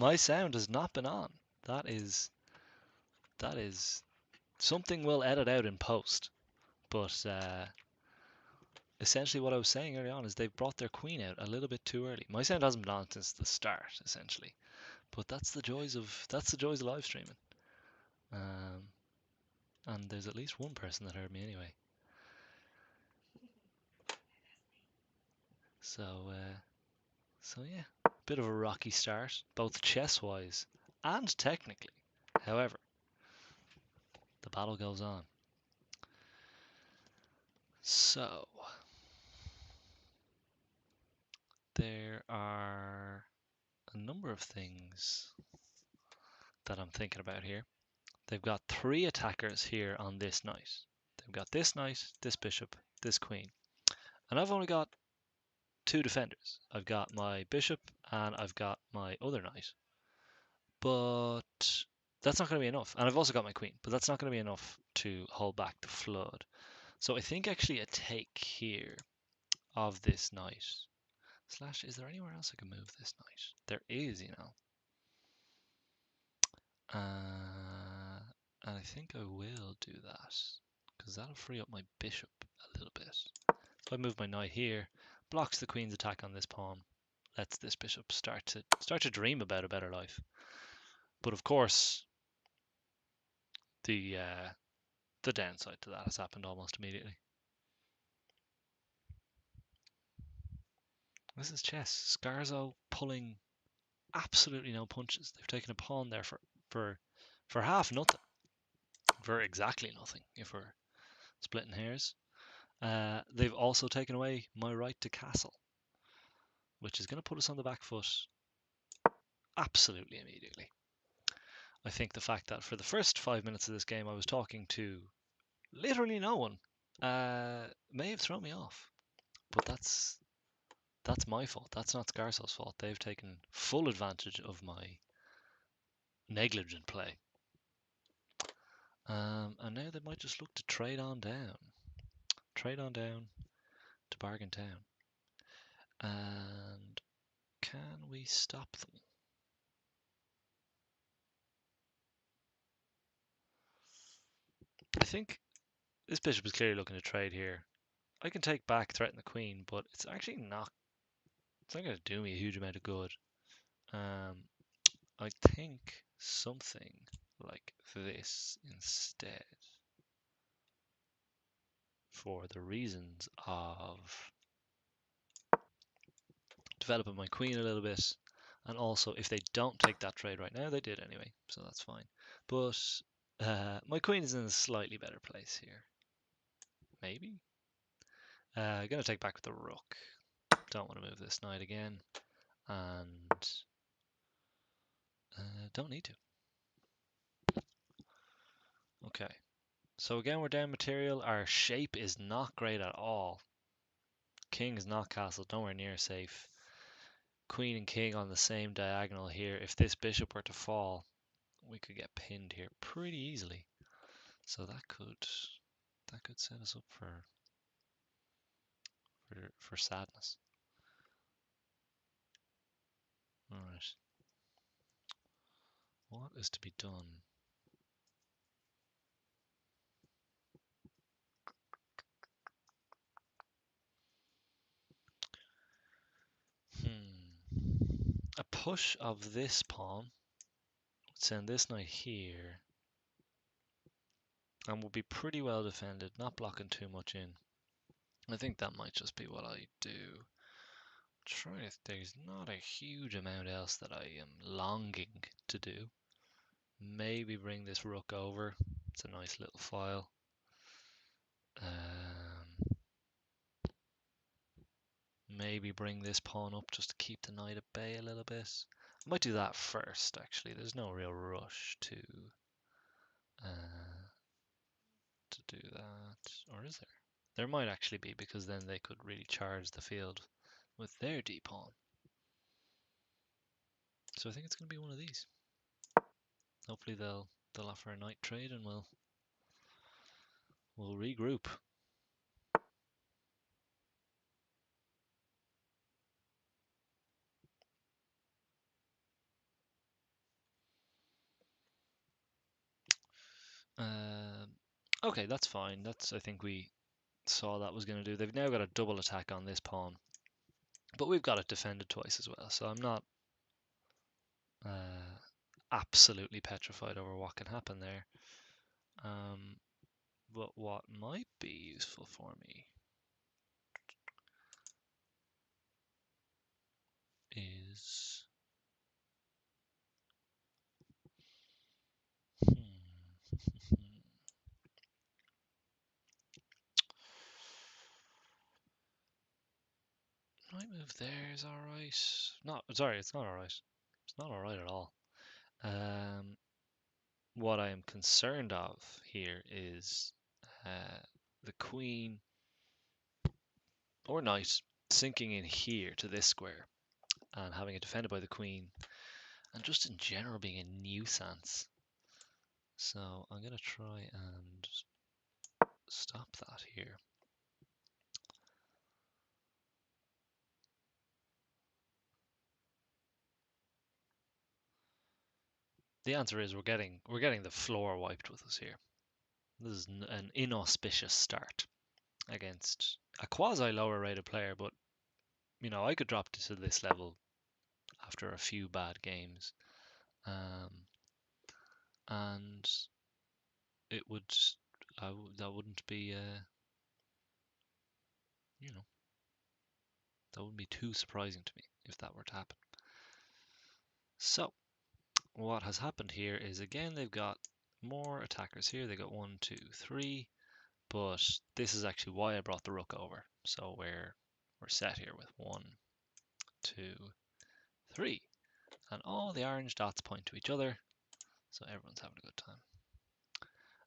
My sound has not been on. That is something we'll edit out in post. But essentially what I was saying early on is they've brought their queen out a little bit too early. My sound hasn't been on since the start, essentially. But that's the joys of live streaming. And there's at least one person that heard me anyway. So yeah, bit of a rocky start, both chess-wise and technically. However, the battle goes on. So there are a number of things that I'm thinking about here. They've got 3 attackers here on this knight. They've got this knight, this bishop, this queen. And I've only got 2 defenders. I've got my bishop and I've got my other knight. But that's not going to be enough. And I've also got my queen, but that's not going to be enough to hold back the flood. So I think actually a take here of this knight. Slash, is there anywhere else I can move this knight? There is, you know. And I think I will do that, because that'll free up my bishop a little bit. If I move my knight here, blocks the queen's attack on this pawn, lets this bishop start to dream about a better life. But of course, the downside to that has happened almost immediately. This is chess. Scarzo pulling absolutely no punches. They've taken a pawn there for half nothing. For exactly nothing, if we're splitting hairs. They've also taken away my right to castle, which is going to put us on the back foot absolutely immediately. I think the fact that for the first 5 minutes of this game I was talking to literally no one may have thrown me off. But that's my fault. That's not Scarso's fault. They've taken full advantage of my negligent play. And now they might just look to trade on down. Trade on down to Bargain Town. And can we stop them? I think this bishop is clearly looking to trade here. I can take back, threaten the queen, but it's actually not. It's not going to do me a huge amount of good. I think something like this instead, for the reasons of developing my queen a little bit, and also if they don't take that trade right now, they did anyway, so that's fine. But my queen is in a slightly better place here. Maybe. Gonna take back with the rook. Don't want to move this knight again, and don't need to. Okay, so again we're down material. Our shape is not great at all. King is not castle, nowhere near safe. Queen and king on the same diagonal here. If this bishop were to fall, we could get pinned here pretty easily. So that could set us up for sadness. All right. What is to be done? A push of this pawn would send this knight here, and will be pretty well defended, not blocking too much in. I think that might just be what I do. Try if there's not a huge amount else that I am longing to do. Maybe bring this rook over. It's a nice little file. Maybe bring this pawn up just to keep the knight at bay a little bit. I might do that first, actually. There's no real rush to do that. Or is there? There might actually be, because then they could really charge the field with their d pawn. So I think it's going to be one of these. Hopefully they'll offer a knight trade and we'll regroup. Okay, that's fine. That's, I think we saw that was going to do. They've now got a double attack on this pawn, but we've got it defended twice as well, so I'm not absolutely petrified over what can happen there. But what might be useful for me is my move there is all right. Not sorry, it's not all right. It's not all right at all. What I am concerned of here is the queen or knight sinking in here to this square and having it defended by the queen, and just in general being a nuisance. So I'm going to try and stop that here. The answer is we're getting the floor wiped with us here. This is an inauspicious start against a quasi lower rated player, but you know, I could drop to this level after a few bad games, and it would that wouldn't be you know, that wouldn't be too surprising to me if that were to happen. So what has happened here is, again, they've got more attackers here. They got 1, 2, 3, but this is actually why I brought the rook over. So we're set here with 1, 2, 3, and all the orange dots point to each other, so everyone's having a good time.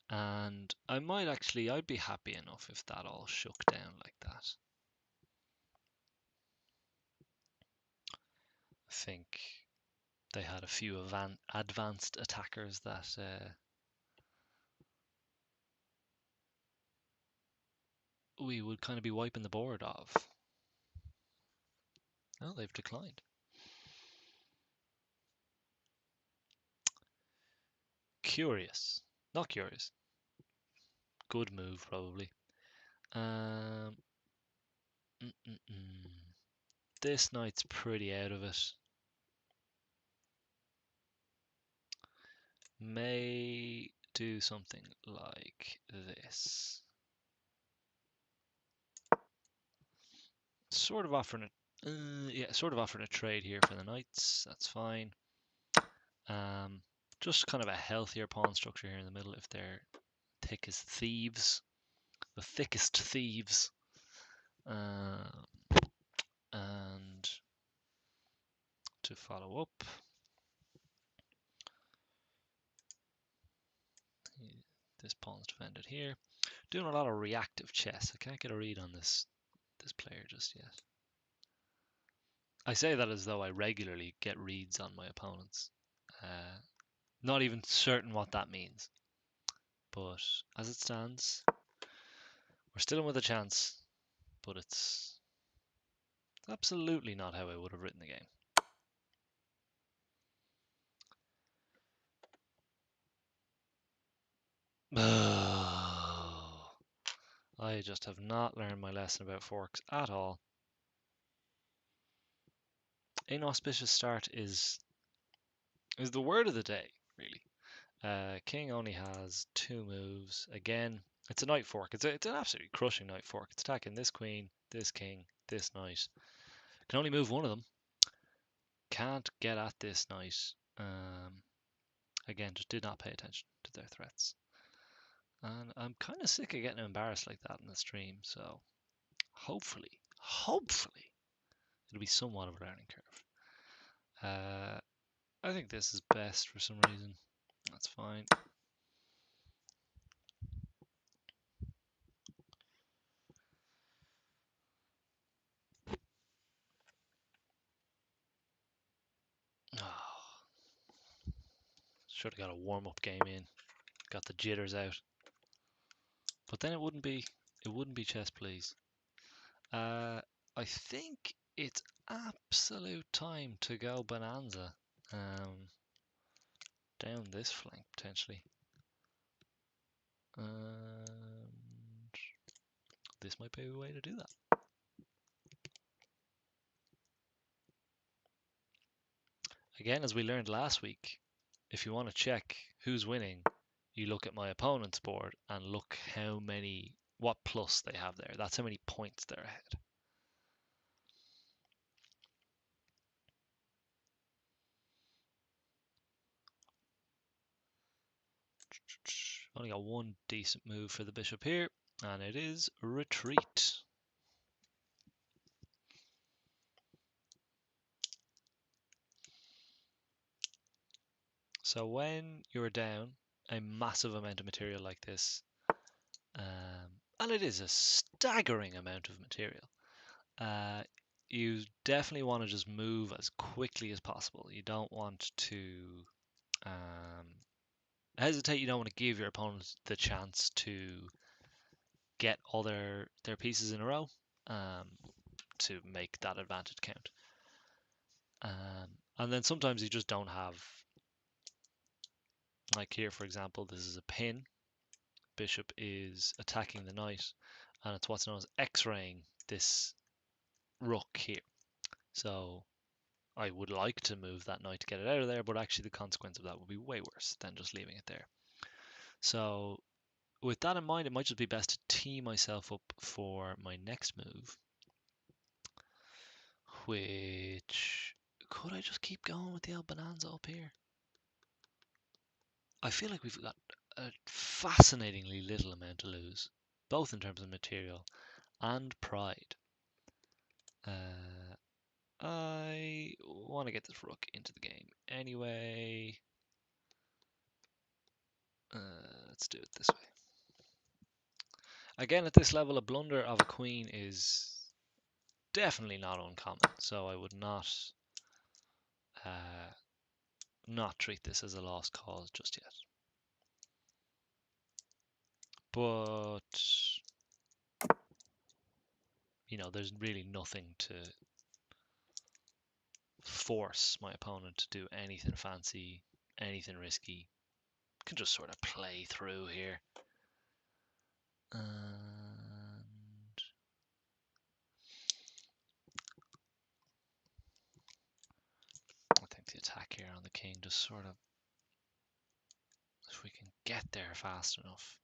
And I'd be happy enough if that all shook down like that. I think they had a few advanced attackers that we would kind of be wiping the board of. Oh, they've declined. Curious. Not curious. Good move, probably. Um, This knight's pretty out of it. May do something like this. Sort of offering a trade here for the knights. That's fine. Just kind of a healthier pawn structure here in the middle if they're thick as thieves, the thickest thieves. And to follow up, this pawn's defended here. Doing a lot of reactive chess. I can't get a read on this player just yet. I say that as though I regularly get reads on my opponents. Not even certain what that means. But as it stands, we're still in with a chance. But it's absolutely not how I would have written the game. I just have not learned my lesson about forks at all. Inauspicious start is the word of the day, really. King only has 2 moves. Again, it's a knight fork. It's an absolutely crushing knight fork. It's attacking this queen, this king, this knight. Can only move one of them. Can't get at this knight. Again, just did not pay attention to their threats. And I'm kind of sick of getting embarrassed like that in the stream. So hopefully, it'll be somewhat of a learning curve. I think this is best for some reason. That's fine. Oh, should have got a warm-up game in. Got the jitters out. But then it wouldn't be chess, please. I think it's absolute time to go bonanza. Down this flank potentially. And this might be a way to do that. Again, as we learned last week, if you want to check who's winning, you look at my opponent's board and look what plus they have there. That's how many points they're ahead. Only got one decent move for the bishop here, and it is retreat. So when you're down a massive amount of material like this, and it is a staggering amount of material, you definitely want to just move as quickly as possible. You don't want to hesitate. You don't want to give your opponent the chance to get all their pieces in a row to make that advantage count. And then sometimes you just don't have, like here for example, this is a pin. Bishop is attacking the knight, and it's what's known as X-raying this rook here. So I would like to move that knight to get it out of there, but actually the consequence of that would be way worse than just leaving it there. So with that in mind, it might just be best to tee myself up for my next move, which, could I just keep going with the El Bonanza up here? I feel like we've got a fascinatingly little amount to lose, both in terms of material and pride. I want to get this rook into the game anyway. Let's do it this way. Again, at this level, a blunder of a queen is definitely not uncommon, so I would not treat this as a lost cause just yet. But there's really nothing to force my opponent to do anything fancy, anything risky. Can just sort of play through here. And I think the attack here on the king just sort of, if we can get there fast enough.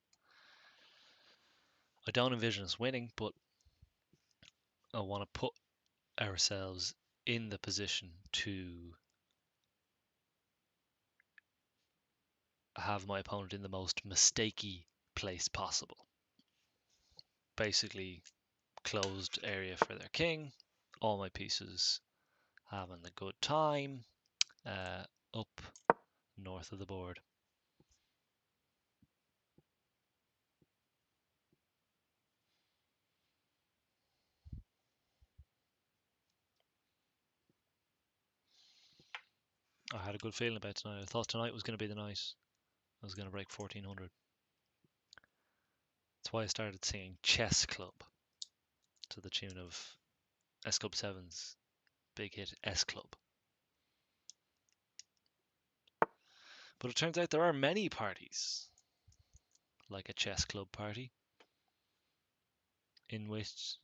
I don't envision us winning, but I want to put ourselves in the position to have my opponent in the most mistakey place possible. Basically, closed area for their king, all my pieces having the good time, up north of the board. I had a good feeling about tonight. I thought tonight was going to be the night I was going to break 1400. That's why I started singing Chess Club to the tune of S Club 7's big hit S Club. But it turns out there are many parties, like a chess club party, in which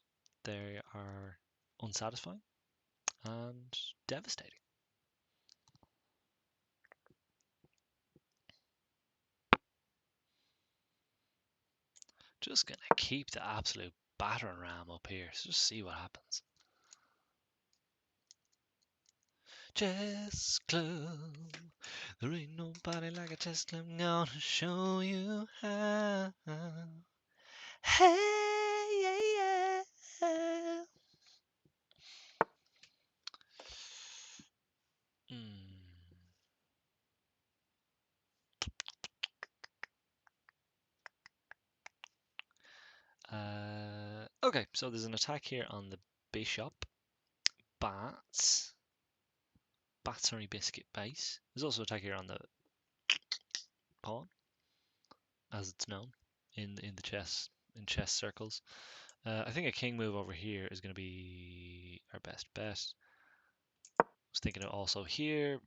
they are unsatisfying and devastating. Just gonna keep the absolute battering ram up here. So just see what happens. Chess club, there ain't nobody like a chess club. Gonna show you how. Hey, yeah, yeah. Okay, so there's an attack here on the bishop. Bats. Battery biscuit base. There's also an attack here on the pawn, as it's known in chess circles. I think a king move over here is going to be our best bet. I was thinking of also here.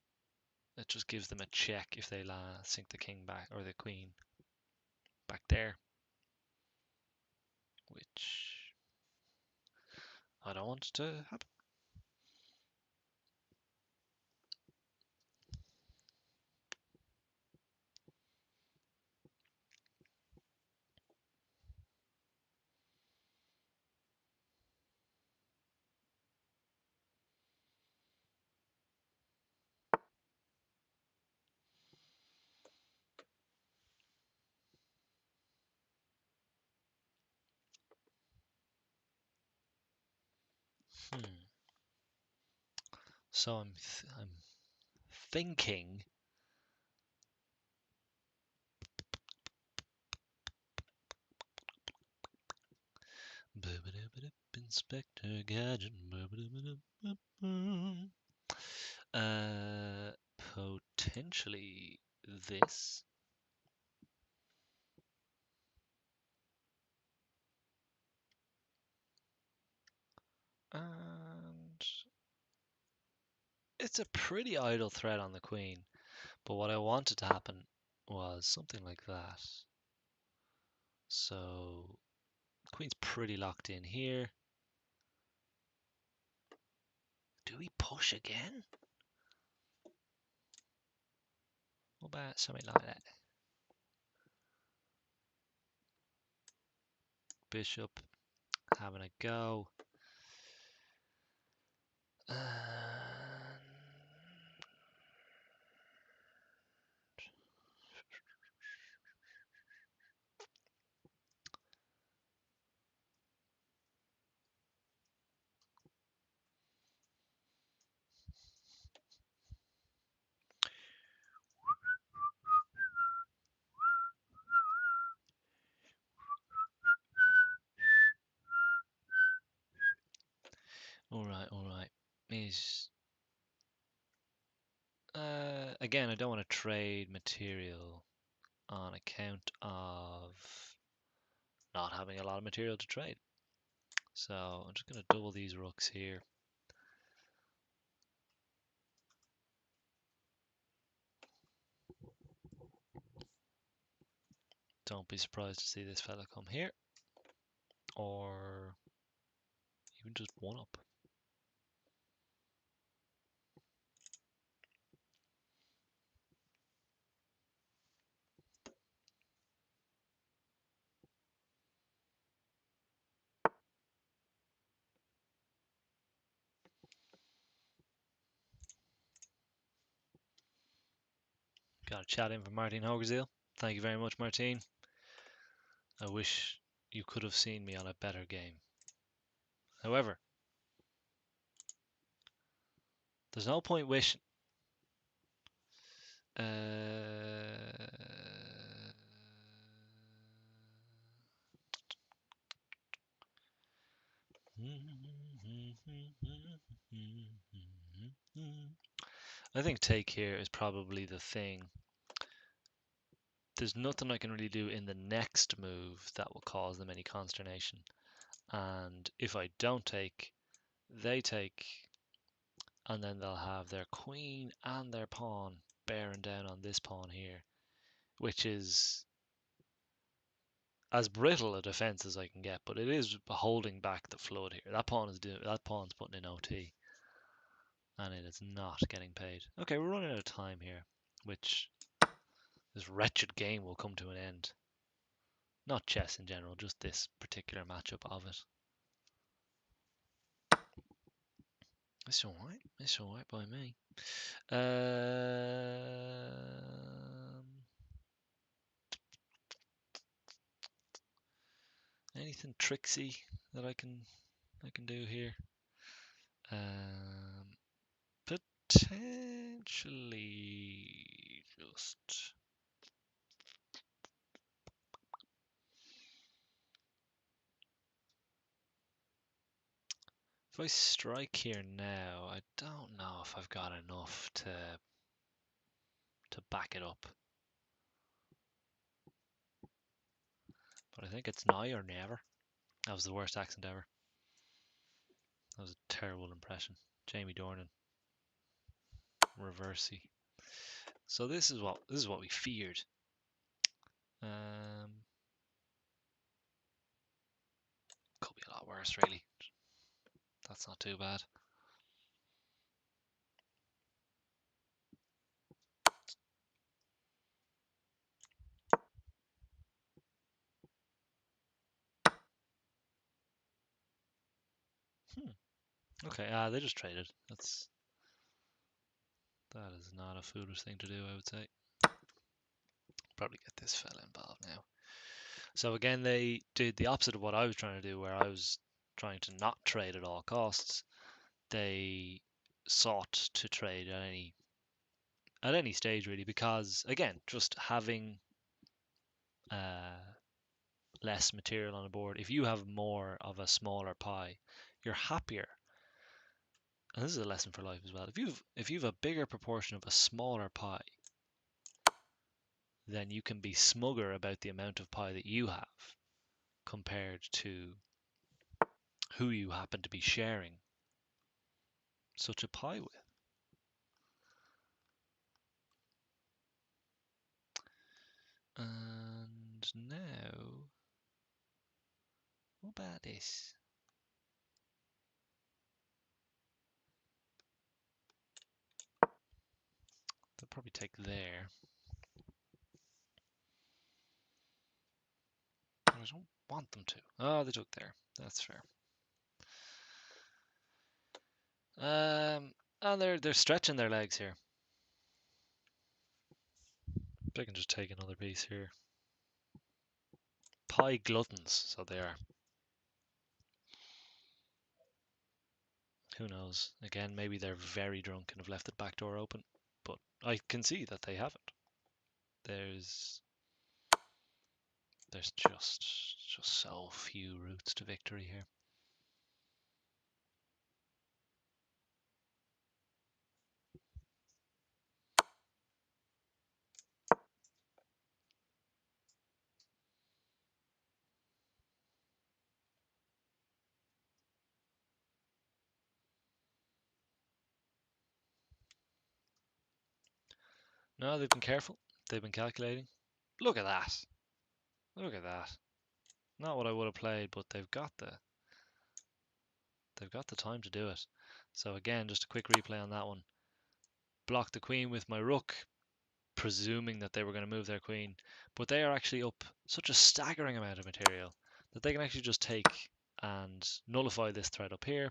It just gives them a check if they sink the king back or the queen back there, which I don't want to happen. So I'm thinking. Inspector Gadget. Potentially this. And it's a pretty idle threat on the queen. But what I wanted to happen was something like that. So queen's pretty locked in here. Do we push again? What about something like that? Bishop having a go. All right. Is again, I don't want to trade material on account of not having a lot of material to trade. So I'm just going to double these rooks here. Don't be surprised to see this fella come here, or even just one up. Got a chat in from Martin Hogerzeal. Thank you very much, Martin. I wish you could have seen me on a better game. However, there's no point wishing. I think take here is probably the thing. There's nothing I can really do in the next move that will cause them any consternation. And if I don't take, they take, and then they'll have their queen and their pawn bearing down on this pawn here, which is as brittle a defense as I can get, but it is holding back the flood here. That pawn's putting in OT, and it is not getting paid. Okay, we're running out of time here, which this wretched game will come to an end. Not chess in general, just this particular matchup of it. It's alright. It's alright by me. Anything tricksy that I can do here? Potentially just. If I strike here now, I don't know if I've got enough to back it up. But I think it's now or never. That was the worst accent ever. That was a terrible impression. Jamie Dornan. Reversey. So this is what we feared. lot worse, really. That's not too bad. Okay, they just traded. That is not a foolish thing to do, I would say. Probably get this fella involved now. So again, they did the opposite of what I was trying to do, where I was trying to not trade at all costs. They sought to trade at any stage really, because again, just having less material on the board, if you have more of a smaller pie, you're happier. And this is a lesson for life as well. If you've a bigger proportion of a smaller pie, then you can be smugger about the amount of pie that you have compared to who you happen to be sharing such a pie with. And now, what about this? They'll probably take there. I don't want them to. Oh, they took there. That's fair. And they're stretching their legs here. They can just take another piece here. Pie gluttons, so they are. Who knows? Again, maybe they're very drunk and have left the back door open. But I can see that they haven't. There's just so few routes to victory here. No, they've been careful. They've been calculating. Look at that. Look at that. Not what I would have played, but they've got the time to do it. So again, just a quick replay on that one. Block the queen with my rook, presuming that they were going to move their queen, but they are actually up such a staggering amount of material that they can actually just take and nullify this threat up here,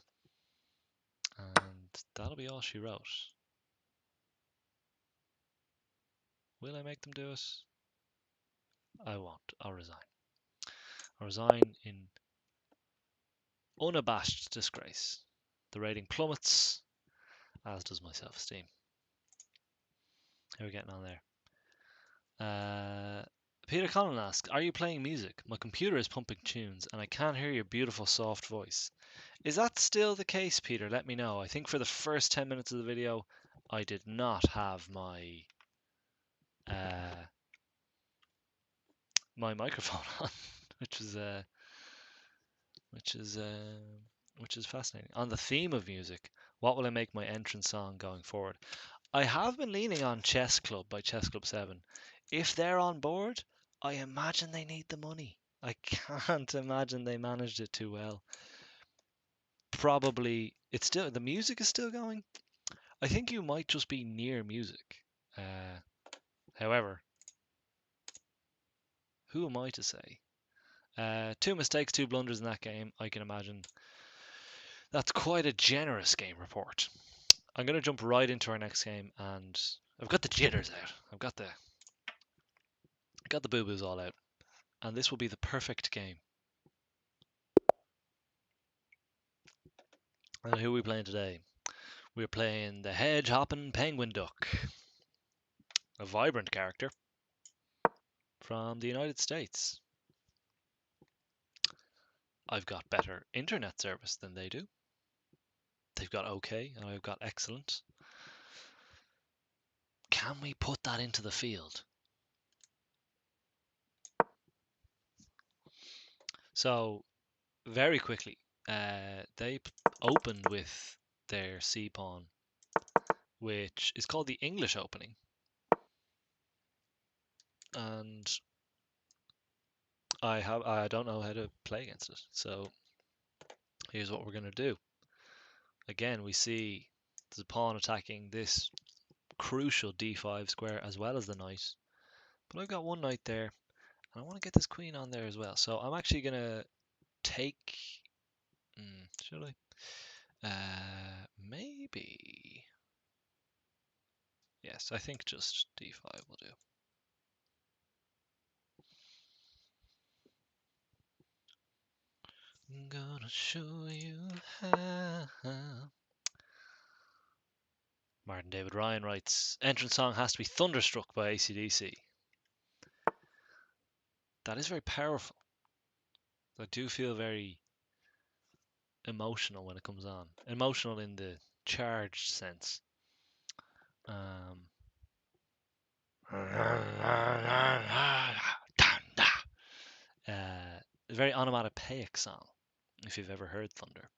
and that'll be all she wrote. Will I make them do it? I won't. I'll resign. I'll resign in unabashed disgrace. The rating plummets, as does my self-esteem. How are we getting on there? Peter Collin asks, are you playing music? My computer is pumping tunes and I can't hear your beautiful soft voice. Is that still the case, Peter? Let me know. I think for the first 10 minutes of the video, I did not have my my microphone on, which is which is fascinating. On the theme of music, what will I make my entrance song going forward? I have been leaning on Chess Club by Chess Club 7. If they're on board, I imagine they need the money. I can't imagine they managed it too well. Probably the music is still going. I think you might just be near music. However, who am I to say? 2 mistakes, 2 blunders in that game. I can imagine that's quite a generous game report. I'm going to jump right into our next game, and I've got the jitters out. I've got the boo-boos all out, and this will be the perfect game. And who are we playing today? We're playing the hedge-hopping penguin duck, a vibrant character from the United States. I've got better internet service than they do. They've got okay, and I've got excellent. Can we put that into the field? So, very quickly, they opened with their C pawn, which is called the English opening. And I don't know how to play against it. So Here's what we're going to do. Again, we see the pawn attacking this crucial d5 square as well as the knight. But I've got one knight there, and I want to get this queen on there as well. So I'm actually going to take... should I? Maybe... Yes, I think just d5 will do. I'm gonna show you how. Martin David Ryan writes, entrance song has to be Thunderstruck by AC/DC. That is very powerful. I do feel very emotional when it comes on. Emotional in the charged sense. A very onomatopoeic song, if you've ever heard Thunder.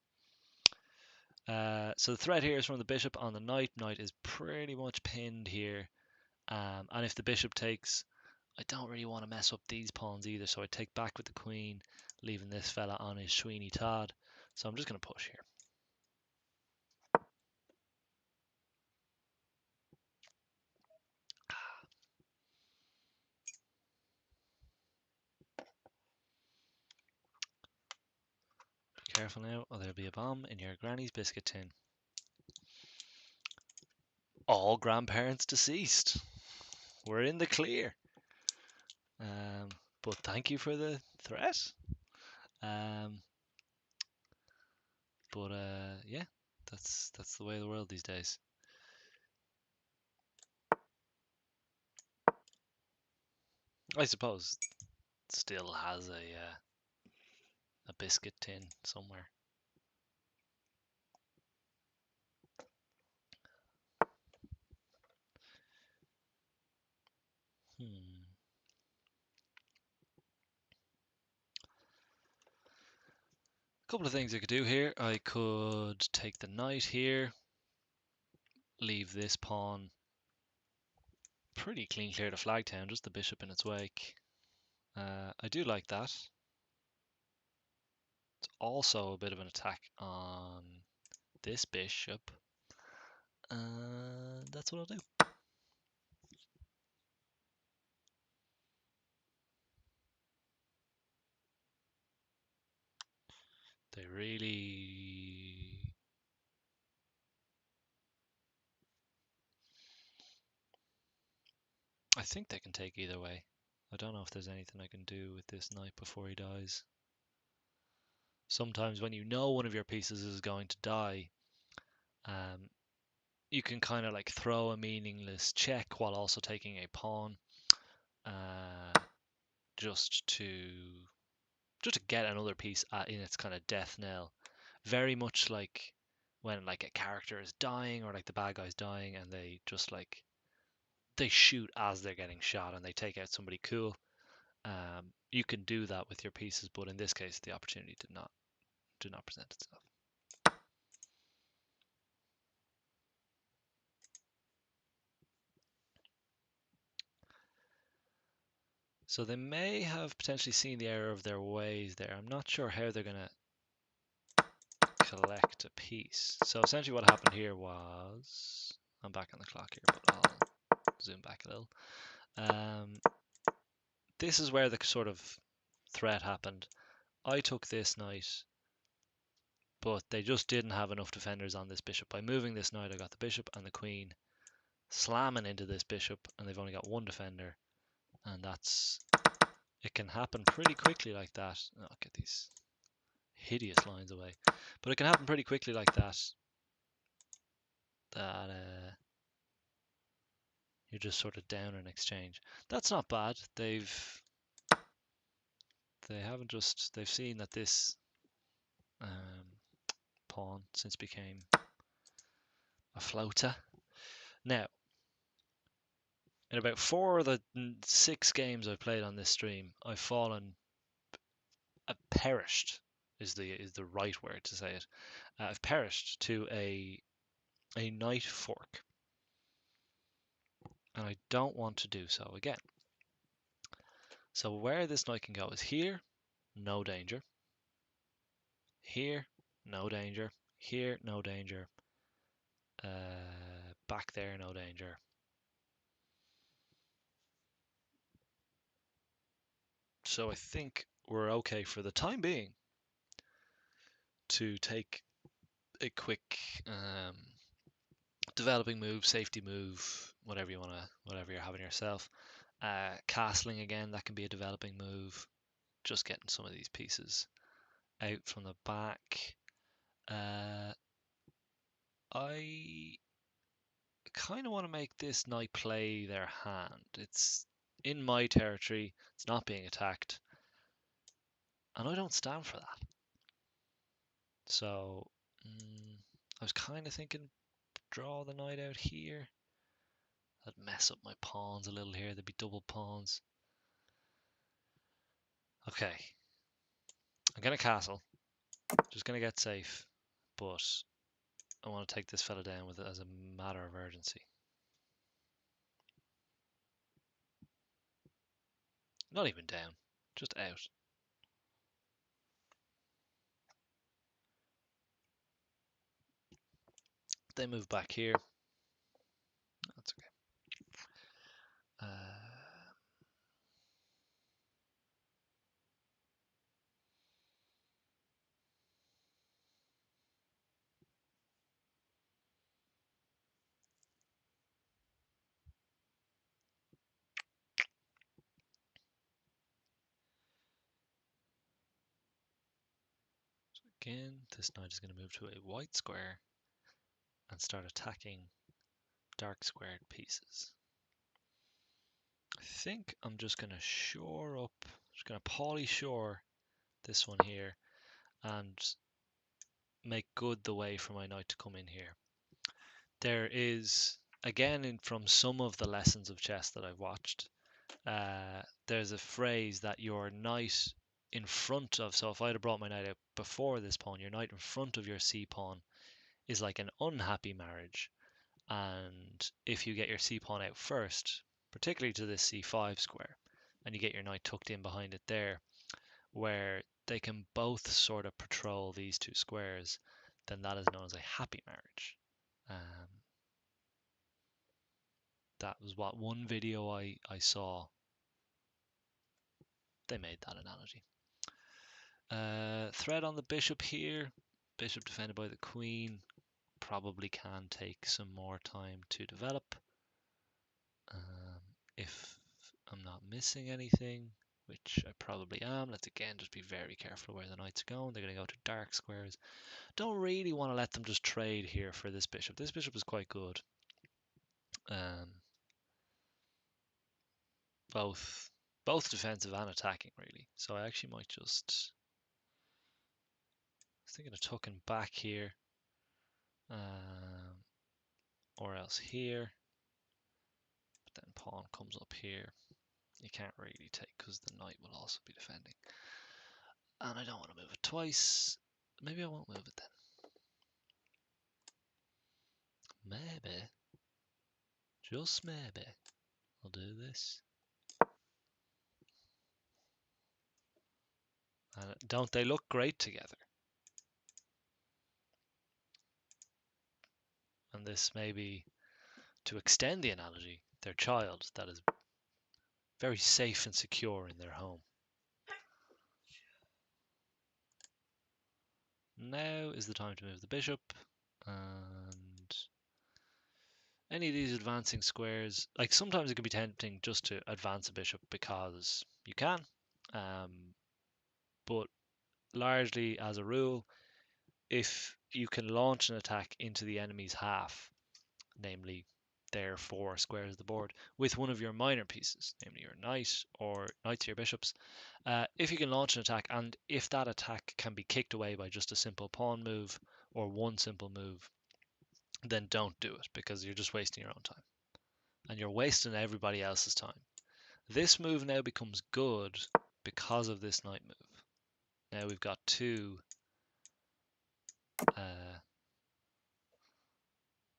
So the threat here is from the bishop on the knight. Knight is pretty much pinned here. And if the bishop takes, I don't really want to mess up these pawns either, so I take back with the queen, leaving this fella on his Sweeney Todd. So I'm just going to push here. Be careful now, or there'll be a bomb in your granny's biscuit tin. All grandparents deceased. We're in the clear. But thank you for the threat. Yeah, that's the way of the world these days. I suppose it still has a biscuit tin somewhere. A couple of things I could do here. I could take the knight here, leave this pawn pretty clean clear to Flagtown, just the bishop in its wake. I do like that. It's also a bit of an attack on this bishop. That's what I'll do. They really... I think they can take either way. I don't know if there's anything I can do with this knight before he dies. Sometimes when you know one of your pieces is going to die, you can kind of like throw a meaningless check while also taking a pawn, just to get another piece in its kind of death knell. Very much like when like a character is dying or like the bad guy's dying and they just like they shoot as they're getting shot and they take out somebody cool. You can do that with your pieces, but in this case the opportunity did not present itself. So they may have potentially seen the error of their ways there. I'm not sure how they're going to collect a piece. So essentially what happened here was... I'm back on the clock here, but I'll zoom back a little. This is where the sort of threat happened. I took this knight, but they just didn't have enough defenders on this bishop. By moving this knight, I got the bishop and the queen slamming into this bishop, and they've only got one defender. And that's... It can happen pretty quickly like that. Oh, I'll get these hideous lines away. But it can happen pretty quickly like that. That you're just sort of down in exchange. That's not bad. They haven't just... They've seen that this pawn since became a floater. Now, in about 4 of the 6 games I've played on this stream, I've fallen... perished is the right word to say it. I've perished to a knight fork. And I don't want to do so again. So where this knight can go is here, no danger. Here, no danger. Here, no danger. Back there, no danger. So I think we're okay for the time being to take a quick developing move, safety move, whatever you wanna, whatever you're having yourself. Castling again, that can be a developing move. Just getting some of these pieces out from the back. I kind of want to make this knight play their hand. It's in my territory. It's not being attacked, and I don't stand for that. So I was kind of thinking draw the knight out here. That'd mess up my pawns a little here. There'd be double pawns. Okay, I'm gonna castle. Just gonna get safe, but I want to take this fella down with it as a matter of urgency. Not even down, just out. They move back here. That's okay. Again, this knight is going to move to a white square and start attacking dark squared pieces. I think I'm just going to shore up, just going to poly shore this one here and make good the way for my knight to come in here. There is, again, from some of the lessons of chess that I've watched, there's a phrase that your knight in front of, so if I'd have brought my knight out before this pawn, your knight in front of your c pawn is like an unhappy marriage. And if you get your c pawn out first, particularly to this c5 square, and you get your knight tucked in behind it there, where they can both sort of patrol these two squares, then that is known as a happy marriage. That was what one video I saw. They made that analogy. Threat on the bishop here. Bishop defended by the queen. Probably can take some more time to develop. If I'm not missing anything, which I probably am, let's again just be very careful where the knights are going. They're going to go to dark squares. Don't really want to let them just trade here for this bishop. This bishop is quite good. Both defensive and attacking, really. So I actually might just... I was thinking of tucking back here. Or else here. But then pawn comes up here. You can't really take because the knight will also be defending. And I don't want to move it twice. Maybe I won't move it then. Maybe. Just maybe. I'll do this. And don't they look great together? And this may be, to extend the analogy, their child that is very safe and secure in their home. Now is the time to move the bishop, and any of these advancing squares, like sometimes it can be tempting just to advance a bishop because you can, but largely as a rule, if you can launch an attack into the enemy's half, namely their 4 squares of the board, with one of your minor pieces, namely your knight or knights or your bishops, if you can launch an attack, and if that attack can be kicked away by just a simple pawn move or one simple move, then don't do it because you're just wasting your own time. And you're wasting everybody else's time. This move now becomes good because of this knight move. Now we've got two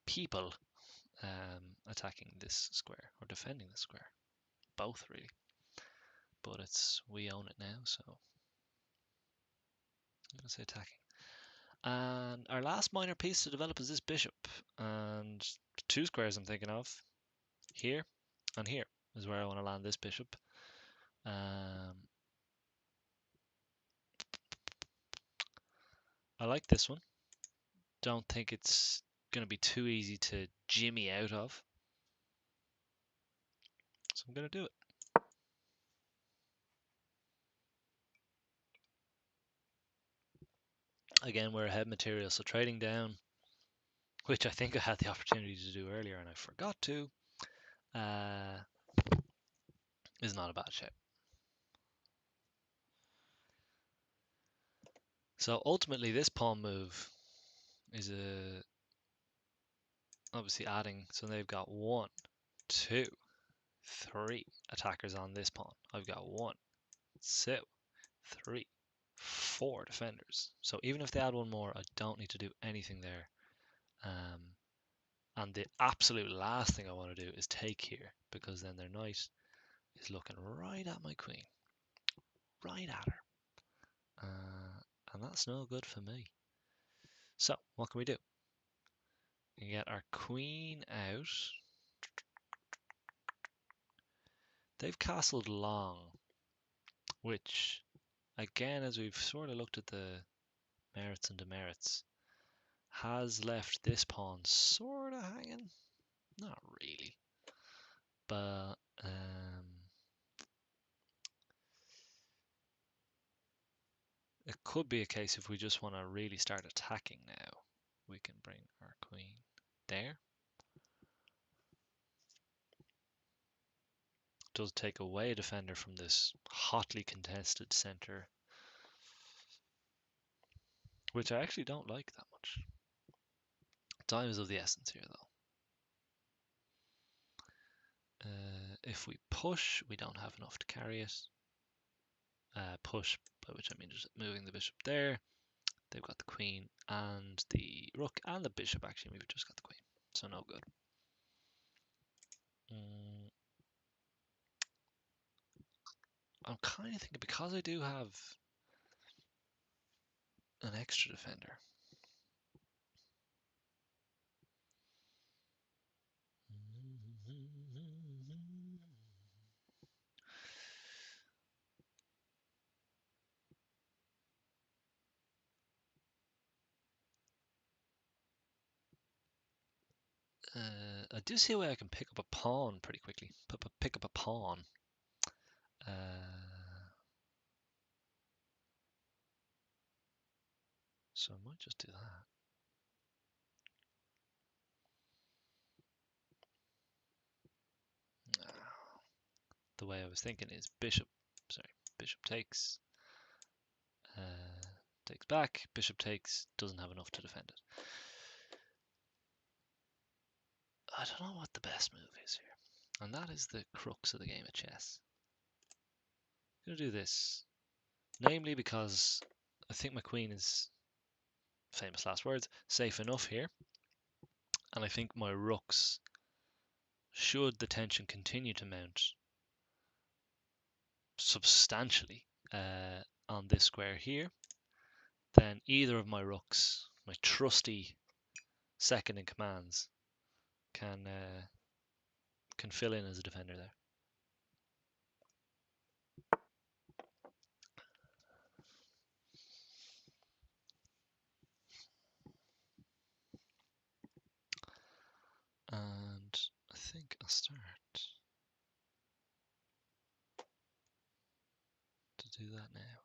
people attacking this square or defending the square. Both really. But it's we own it now, so I'm gonna say attacking. And our last minor piece to develop is this bishop. And 2 squares I'm thinking of, here and here, is where I want to land this bishop. I like this one. Don't think it's going to be too easy to jimmy out of. So I'm going to do it. Again, we're ahead material, so trading down, which I think I had the opportunity to do earlier and I forgot to, is not a bad shape. So ultimately, this pawn move is obviously adding. So they've got 1, 2, 3 attackers on this pawn. I've got 1, 2, 3, 4 defenders. So even if they add 1 more, I don't need to do anything there. And the absolute last thing I want to do is take here, because then their knight is looking right at my queen, right at her. And that's no good for me. So what can we do? We get our queen out. They've castled long, which, again, as we've sort of looked at the merits and demerits, has left this pawn sort of hanging. Not really. But it could be a case if we just want to really start attacking now. We can bring our queen there. Does take away a defender from this hotly contested center, which I actually don't like that much. Time is of the essence here, though. If we push, we don't have enough to carry it. Push, by which I mean just moving the bishop there. They've got the queen and the rook and the bishop. Actually, we've just got the queen, so no good. I'm kind of thinking, because I do have an extra defender. I do see a way I can pick up a pawn pretty quickly. Pick up a pawn. So I might just do that. The way I was thinking is bishop takes, takes back, bishop takes, doesn't have enough to defend it. I don't know what the best move is here. And that is the crux of the game of chess. I'm going to do this. Namely because I think my queen is, famous last words, safe enough here. And I think my rooks, should the tension continue to mount substantially on this square here, then either of my rooks, my trusty second in commands, can fill in as a defender there. And I think I'll start to do that now.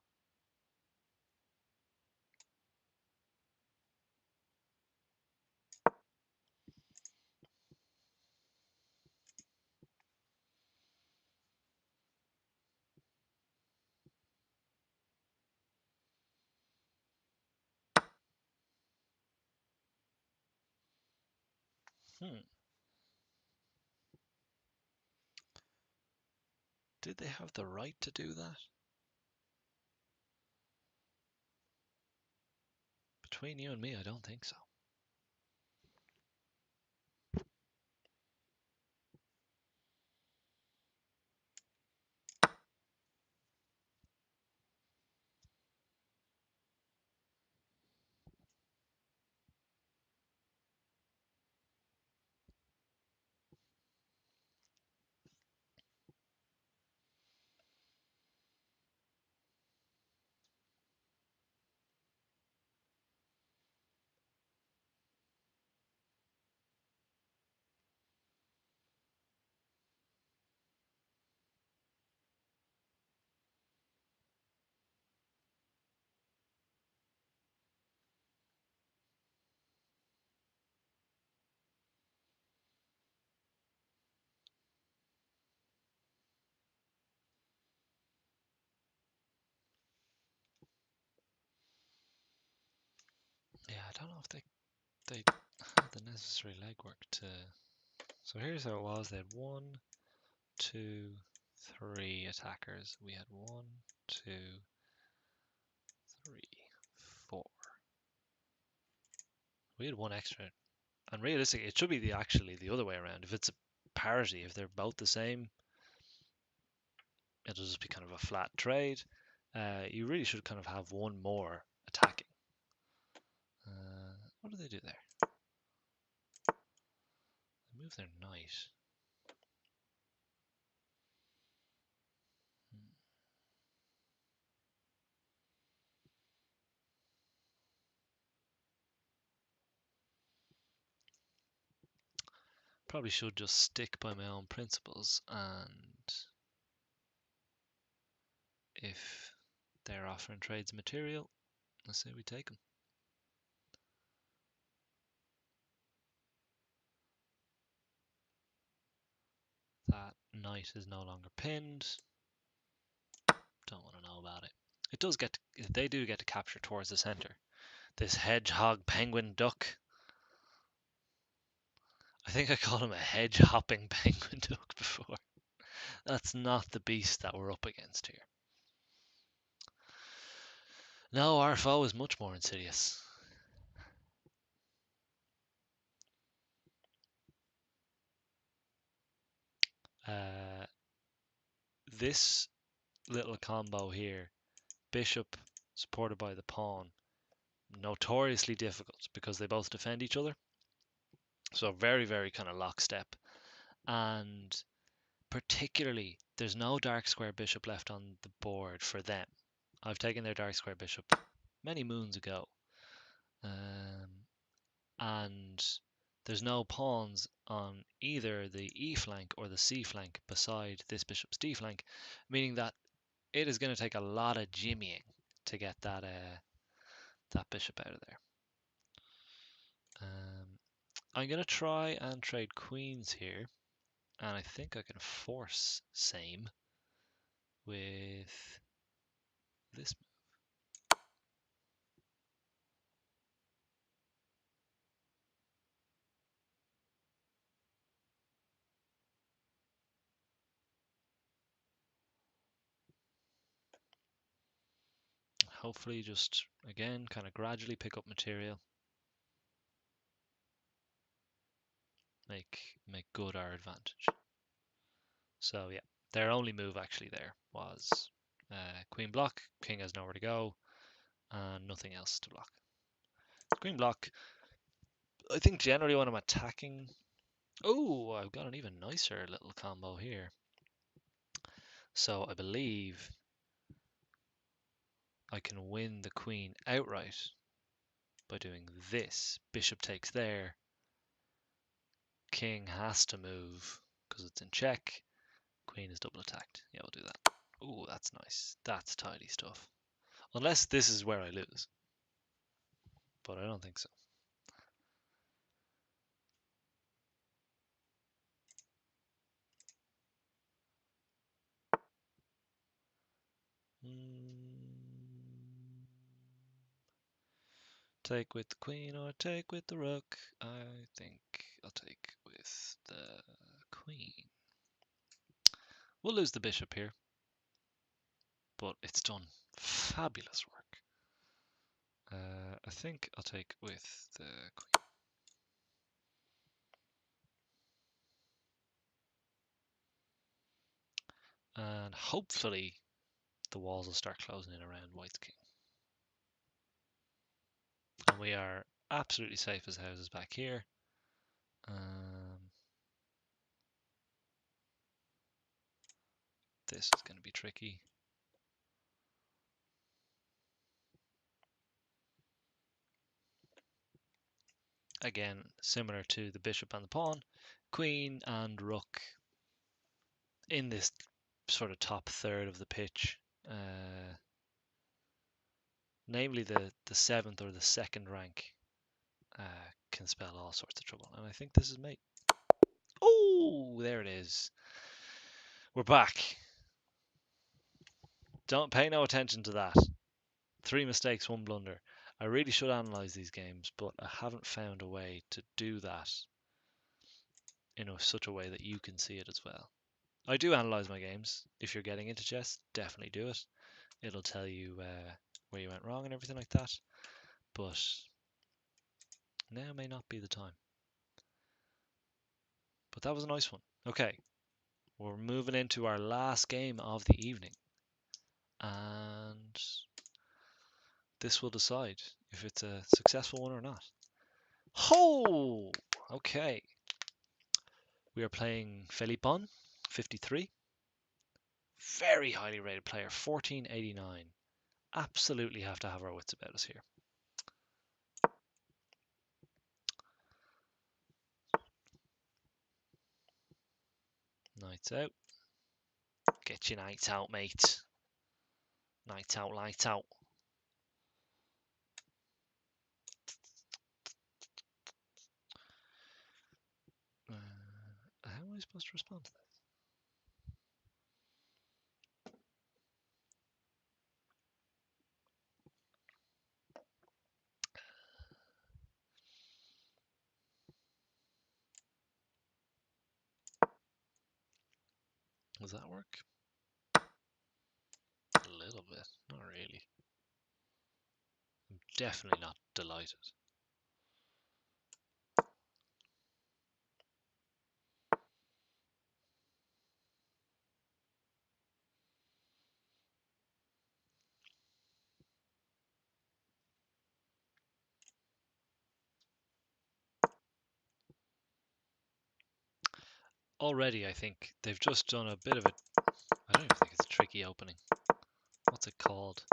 Did they have the right to do that? Between you and me, I don't think so. Yeah, I don't know if they had the necessary legwork to. So here's how it was. They had 1, 2, 3 attackers. We had 1, 2, 3, 4. We had 1 extra. And realistically, it should be actually the other way around. If it's a parity, if they're both the same, it'll just be kind of a flat trade. You really should kind of have 1 more attacking. What do they do there? They move their knight. Probably should just stick by my own principles, and if they're offering trades material, I say we take them. That knight is no longer pinned. Don't want to know about it. It does get they do get to capture towards the center. This hedgehog penguin duck. I think I called him a hedge hopping penguin duck before. That's not the beast that we're up against here. No, our foe is much more insidious. This little combo here, bishop supported by the pawn, notoriously difficult because they both defend each other. So very, very kind of lockstep. And particularly, there's no dark square bishop left on the board for them. I've taken their dark square bishop many moons ago. And there's no pawns on either the E flank or the C flank beside this bishop's D flank, meaning that it is going to take a lot of jimmying to get that bishop out of there. I'm going to try and trade queens here, and I think I can force same with this move. Hopefully just, again, kind of gradually pick up material. Make good our advantage. So yeah, their only move actually there was queen block. King has nowhere to go, and nothing else to block. Queen block. I think generally when I'm attacking. Oh, I've got an even nicer little combo here. So I believe I can win the queen outright by doing this. Bishop takes there. King has to move because it's in check. Queen is double attacked. Yeah, we'll do that. Oh, that's nice. That's tidy stuff. Unless this is where I lose. But I don't think so. Take with the queen or take with the rook. I think I'll take with the queen. We'll lose the bishop here, but it's done fabulous work. I think I'll take with the queen. And hopefully the walls will start closing in around white's king. And we are absolutely safe as houses back here. This is going to be tricky. Again, similar to the bishop and the pawn, queen and rook in this sort of top third of the pitch, namely the 7th or the 2nd rank, can spell all sorts of trouble. And I think this is mate. Oh, there it is. We're back. Don't pay no attention to that. 3 mistakes, 1 blunder. I really should analyze these games, but I haven't found a way to do that in such a way that you can see it as well. I do analyze my games. If you're getting into chess, definitely do it. It'll tell you where you went wrong and everything like that. But now may not be the time. But that was a nice one. Okay, we're moving into our last game of the evening. And this will decide if it's a successful one or not. Ho! Okay. We are playing Felipon, 53. Very highly rated player, 1489. Absolutely have to have our wits about us here. Nights out. Get your nights out, mate. Night out, light out. How am I supposed to respond to that? Does that work? A little bit, not really. I'm definitely not delighted. Already, I think they've just done a bit of a... I don't even think it's a tricky opening. What's it called?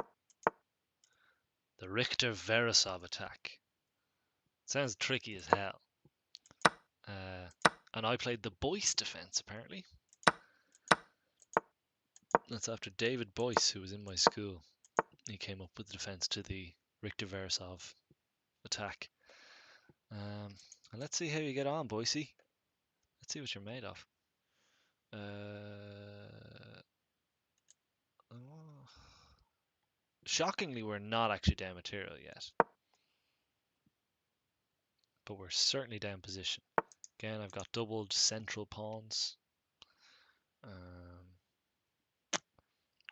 The Richter-Veresov attack. Sounds tricky as hell. And I played the Boyce defense, apparently. That's after David Boyce, who was in my school. He came up with the defense to the Richter-Veresov attack. And let's see how you get on, Boise. Let's see what you're made of. Shockingly, we're not actually down material yet. But we're certainly down position. Again, I've got doubled central pawns.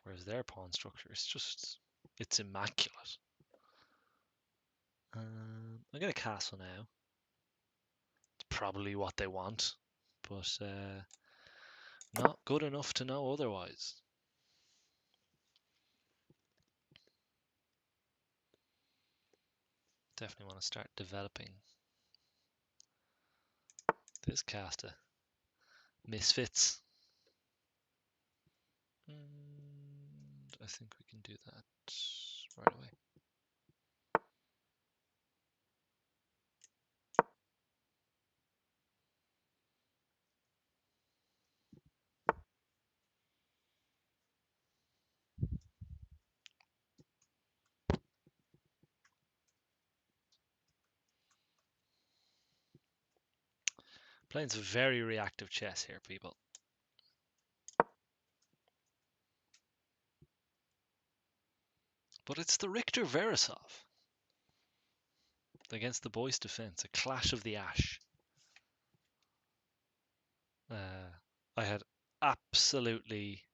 Whereas their pawn structure is just... it's immaculate. I'm going to castle now. It's probably what they want. But not good enough to know otherwise. Definitely want to start developing this cast of misfits. And I think we can do that right away. Playing some very reactive chess here, people. But it's the Richter-Veresov against the Boyce defense, a clash of the ash. I had absolutely...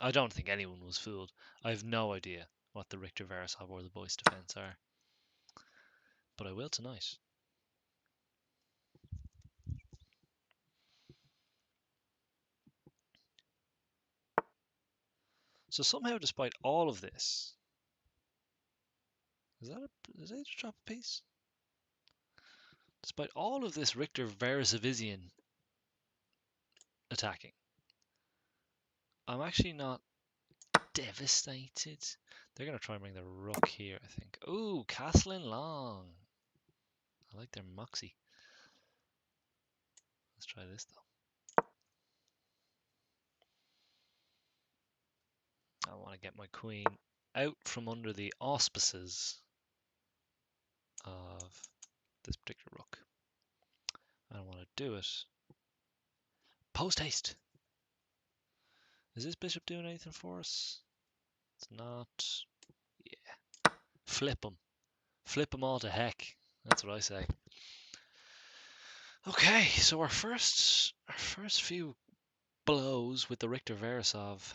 I don't think anyone was fooled. I have no idea what the Richter-Veresov or the Boyce defense are. But I will tonight. So somehow, despite all of this... Is that a drop a piece? Despite all of this Richter-Veresovian attacking, I'm actually not devastated. They're going to try and bring the rook here, I think. Ooh, castling long. I like their moxie. Let's try this, though. I want to get my queen out from under the auspices of this particular rook. I want to do it. Post haste. Is this bishop doing anything for us? It's not. Yeah. Flip them. Flip them all to heck. That's what I say. Okay, so our first few blows with the Richter Veresov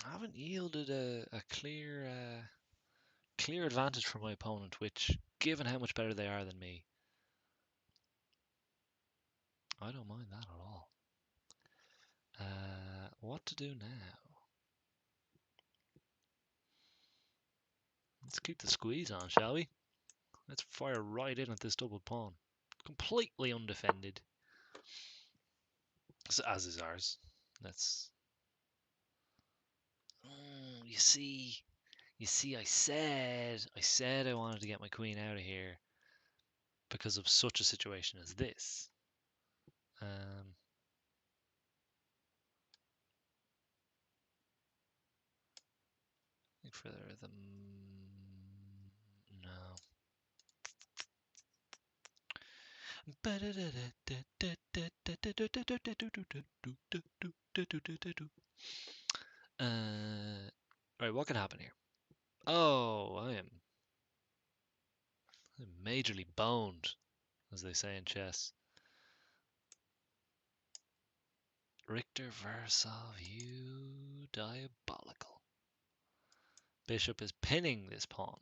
haven't yielded a clear advantage for my opponent, which, given how much better they are than me, I don't mind that at all. What to do now? Let's keep the squeeze on, shall we? Let's fire right in at this double pawn. Completely undefended. As is ours. Let's... you see, I said I wanted to get my queen out of here because of such a situation as this. Look for the rhythm. No. Right, what can happen here? Oh, I am majorly boned, as they say in chess. Richter Versov, you diabolical. Bishop is pinning this pawn.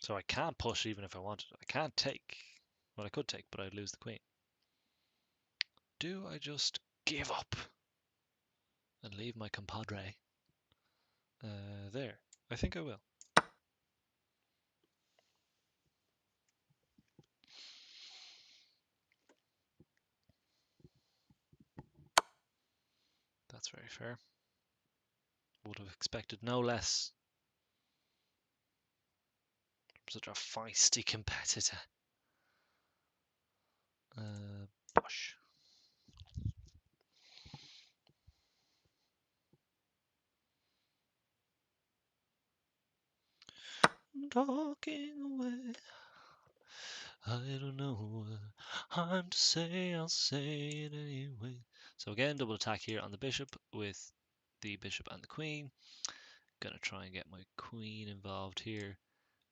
So I can't push even if I wanted. I can't take. Well, I could take, but I'd lose the queen. Do I just give up and leave my compadre there? I think I will. That's very fair. Would have expected no less from such a feisty competitor. Push. Talking away. I don't know what I'm to say, I'll say it anyway. So again, double attack here on the bishop with the bishop and the queen. Gonna try and get my queen involved here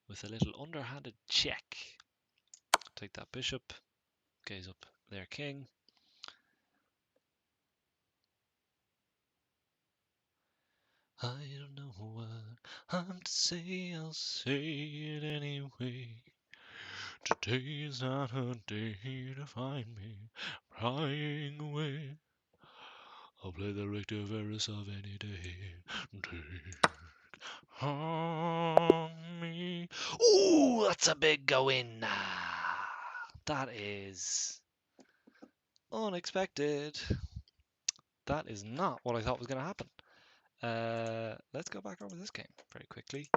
with a little underhanded check. Take that bishop, gaze up their king. I don't know what I'm to say, I'll say it anyway. Today is not a day to find me crying away. I'll play the Richter Veresov any day. Take on me. Ooh, that's a big go in. That is unexpected. That is not what I thought was going to happen. Let's go back over this game very quickly.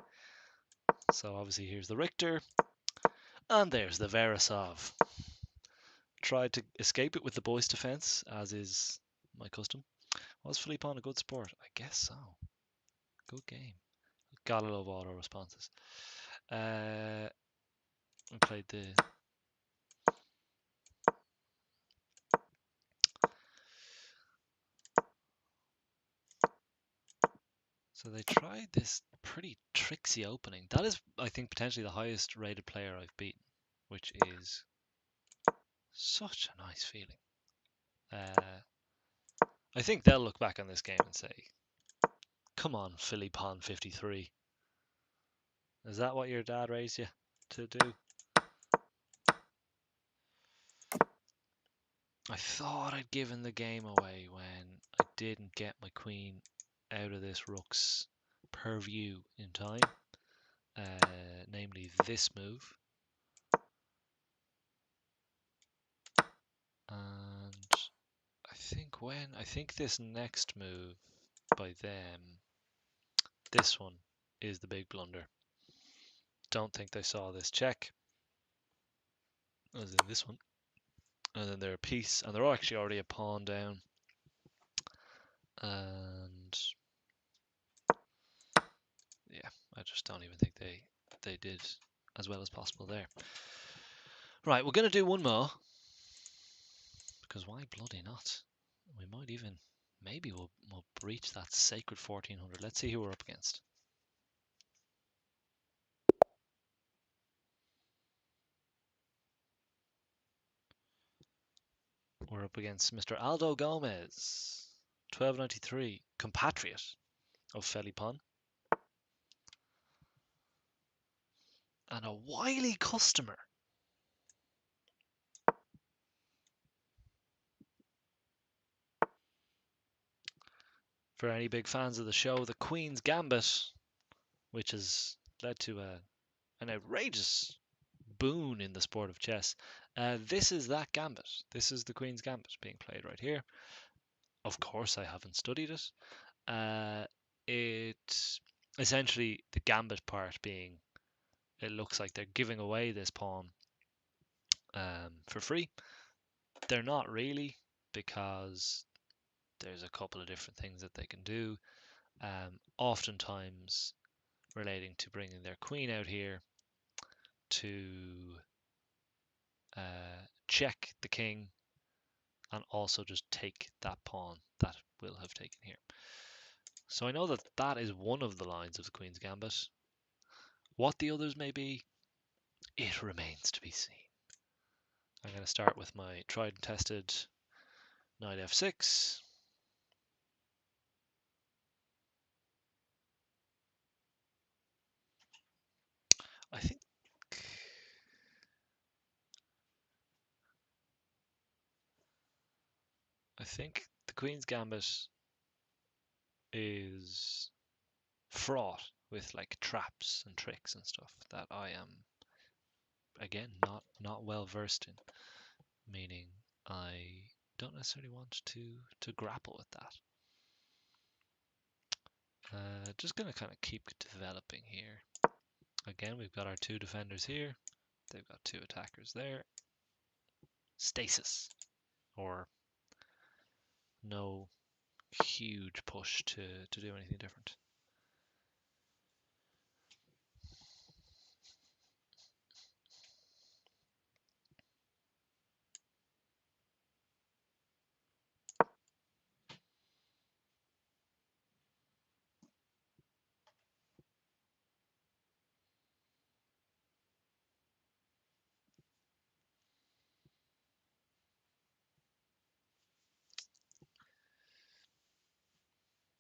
So obviously here's the Richter. And there's the Veresov. Tried to escape it with the boy's defense, as is my custom. Was Philippon a good sport? I guess so. Good game. Gotta love auto responses. We played the... So they tried this pretty tricksy opening. That is, I think, potentially the highest rated player I've beaten, which is such a nice feeling. I think they'll look back on this game and say, come on, Philippon 53. Is that what your dad raised you to do? I thought I'd given the game away when I didn't get my queen out of this rook's purview in time, namely this move. And I think this next move by them, this one is the big blunder. Don't think they saw this check, as in this one. And then they're a piece, and they're actually already a pawn down. And yeah, I just don't even think they did as well as possible there. Right, we're going to do one more. Because why bloody not? We might even... Maybe we'll breach that sacred 1400. Let's see who we're up against. We're up against Mr. Aldo Gomez, 1293, compatriot of Felipon, and a wily customer. For any big fans of the show, the Queen's Gambit, which has led to an outrageous boon in the sport of chess. This is that gambit. This is the Queen's Gambit being played right here. Of course, I haven't studied it. It essentially, the gambit part being, it looks like they're giving away this pawn for free. They're not really, because there's a couple of different things that they can do. Oftentimes relating to bringing their queen out here to check the king and also just take that pawn that will have taken here. So I know that that is one of the lines of the Queen's Gambit. What the others may be, it remains to be seen. I'm going to start with my tried and tested knight f6. I think the Queen's Gambit is fraught with like traps and tricks and stuff that I am again not well versed in, meaning I don't necessarily want to grapple with that. Just gonna kind of keep developing here. Again, we've got our two defenders here. They've got two attackers there. Stasis, or no huge push to do anything different.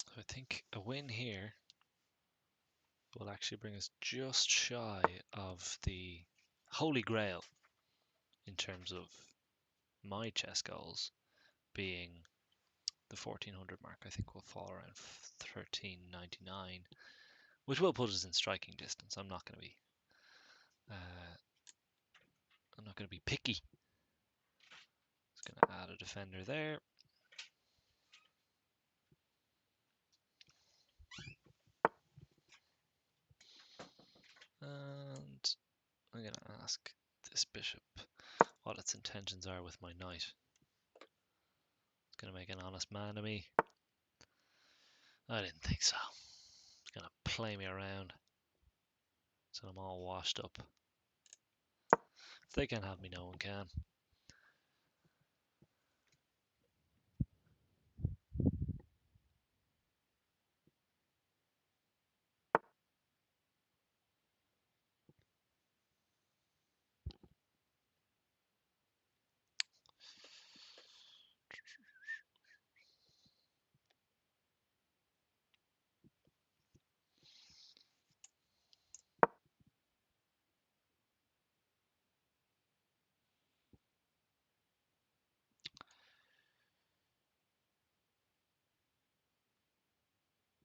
So I think a win here will actually bring us just shy of the Holy Grail in terms of my chess goals, being the 1400 mark. I think we'll fall around 1399, which will put us in striking distance. I'm not going to be picky. Just going to add a defender there. And I'm going to ask this bishop what its intentions are with my knight. It's going to make an honest man of me. I didn't think so. It's going to play me around so I'm all washed up. If they can't have me, no one can.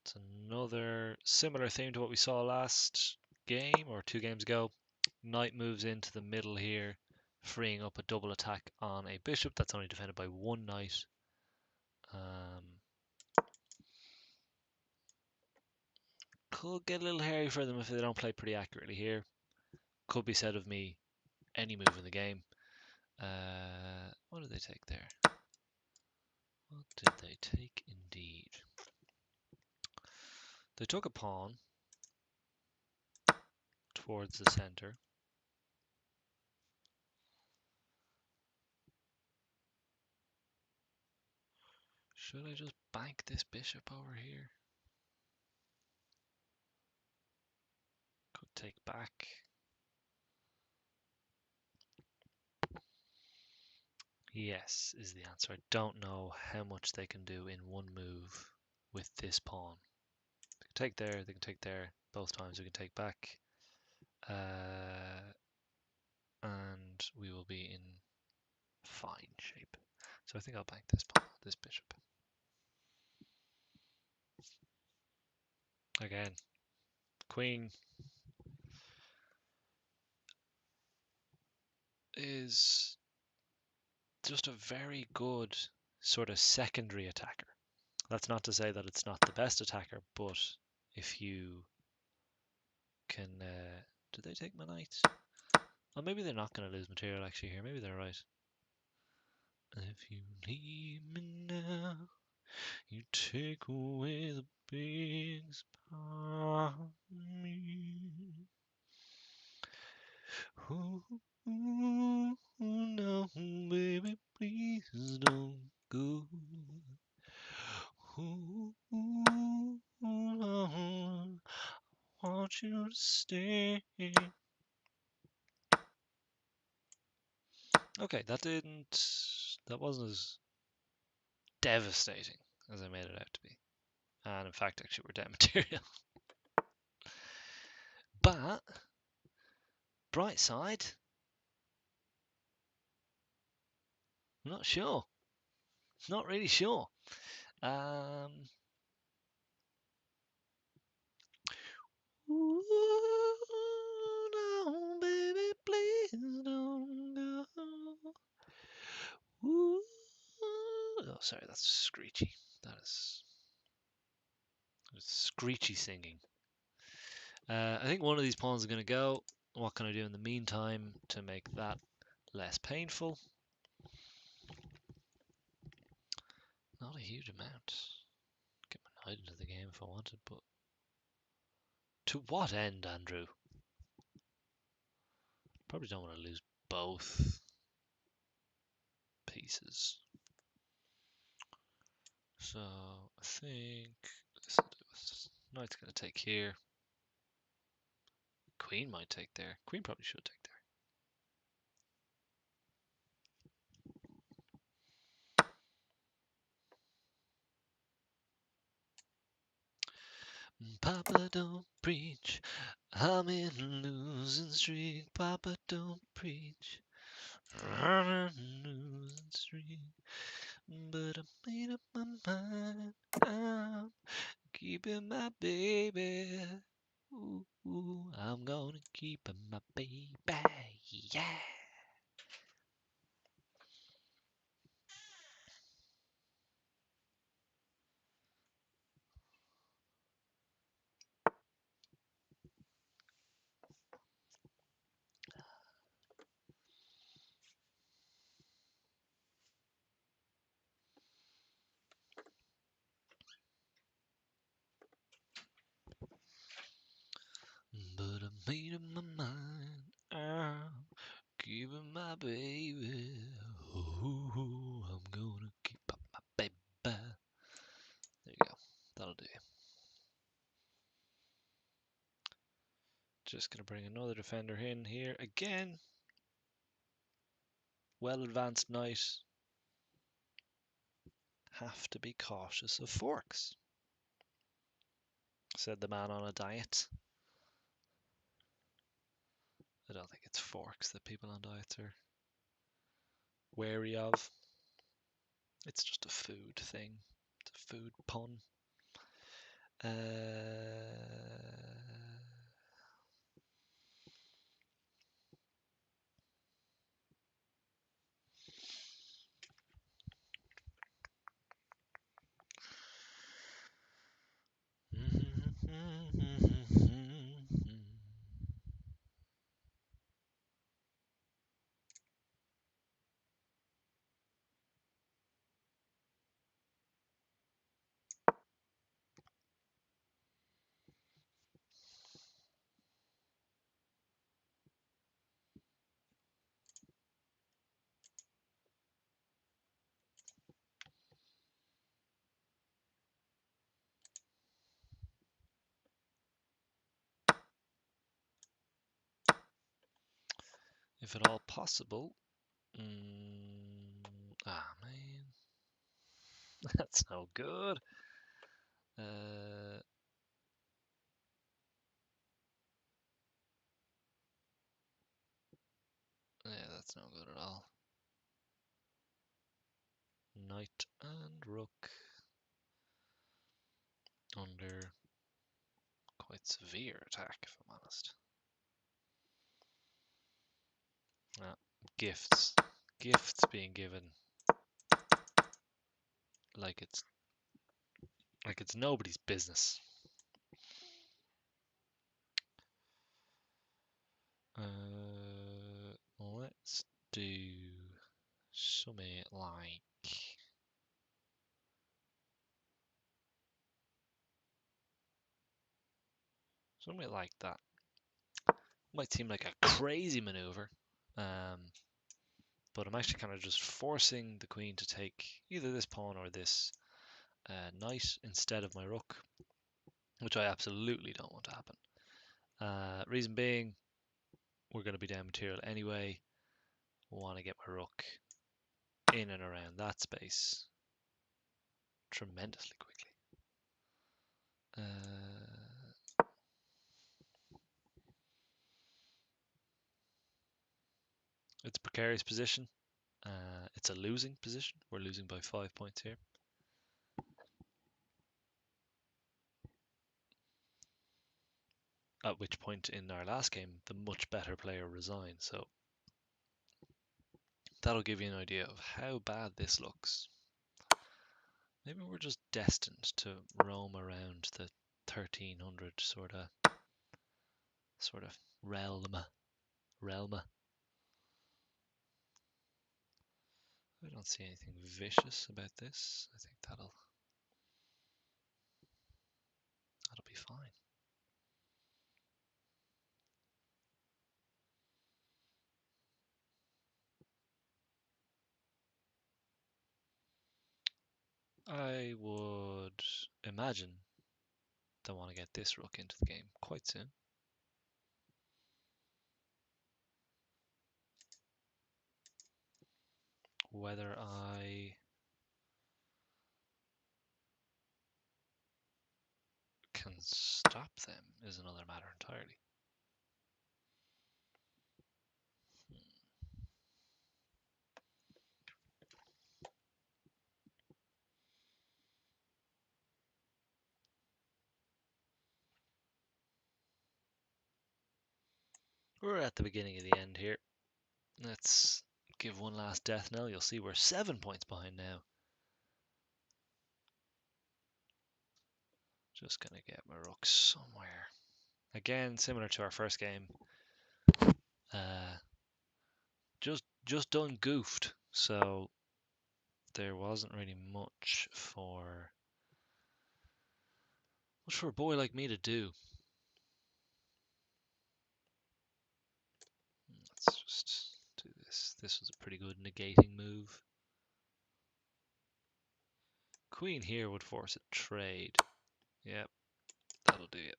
It's another similar theme to what we saw last game or 2 games ago. Knight moves into the middle here, freeing up a double attack on a bishop that's only defended by one knight. Could get a little hairy for them if they don't play pretty accurately here. Could be said of me any move in the game. What did they take there? What did they take indeed? They took a pawn towards the center. Should I just bank this bishop over here? Could take back. Yes, is the answer. I don't know how much they can do in one move with this pawn. They can take there, they can take there. Both times we can take back. And we will be in fine shape. So I think I'll bank this pawn, this bishop. Again, queen is just a very good sort of secondary attacker. That's not to say that it's not the best attacker, but if you can... did they take my knight? Oh, maybe they're not going to lose material actually here. Maybe they're right. If you leave me now, you take away the biggest part of me. Ooh, ooh, no, baby, please don't go. Ooh, ooh, no, I want you to stay. Okay, that wasn't as devastating as I made it out to be. And in fact, actually, we're dead material. But, bright side, I'm not sure. Not really sure. Ooh, no, baby, please don't go. Ooh. Oh, sorry, that's screechy. That is screechy singing. I think one of these pawns is going to go. What can I do in the meantime to make that less painful? Not a huge amount. Get my knight into the game if I wanted, but to what end, Andrew? Probably don't want to lose both pieces. So I think this will do it. Knight's going to take here. Queen might take there. Queen probably should take there. Papa, don't preach. I'm in a losing streak. Papa, don't preach. I'm in a losing streak. But I made up my mind. I'm keeping my baby. Ooh, ooh, I'm gonna keep my baby. Yeah. But I made up my mind. I'm keeping my baby. Ooh, I'm gonna keep up my baby. There you go. That'll do. Just gonna bring another defender in here again. Well advanced knight. Have to be cautious of forks, said the man on a diet. I don't think it's forks that people on diets are wary of. It's just a food thing. It's a food pun. if at all possible. Man. That's no good. Yeah, that's no good at all. Knight and rook under quite severe attack, if I'm honest. Gifts. Gifts being given like it's nobody's business. Let's do something like that. Might seem like a crazy maneuver, but I'm actually kind of just forcing the queen to take either this pawn or this knight instead of my rook, which I absolutely don't want to happen. Reason being, we're going to be down material anyway. I want to get my rook in and around that space tremendously quickly. It's a precarious position. It's a losing position. We're losing by 5 points here. At which point in our last game, the much better player resigned. So that'll give you an idea of how bad this looks. Maybe we're just destined to roam around the 1300 sort of realm. I don't see anything vicious about this. I think that'll be fine. I would imagine they want to get this rook into the game quite soon. Whether I can stop them is another matter entirely. We're at the beginning of the end here. Let's give one last death knell. You'll see we're 7 points behind now. Just gonna get my rook somewhere. Again, similar to our first game. Just done goofed, so there wasn't really much for a boy like me to do. Let's just do this. This was a pretty good negating move. Queen here would force a trade. Yep, that'll do it.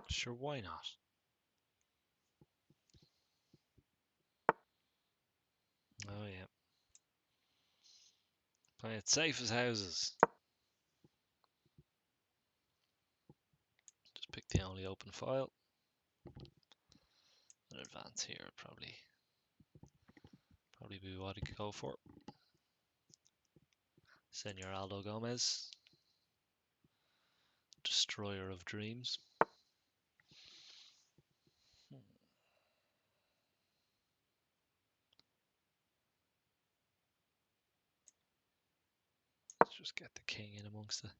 Sure, why not? Oh yeah. Play it safe as houses. Just pick the only open file. An advance here would probably be what he could go for. Senor Aldo Gomez. Destroyer of dreams. Let's just get the king in amongst it.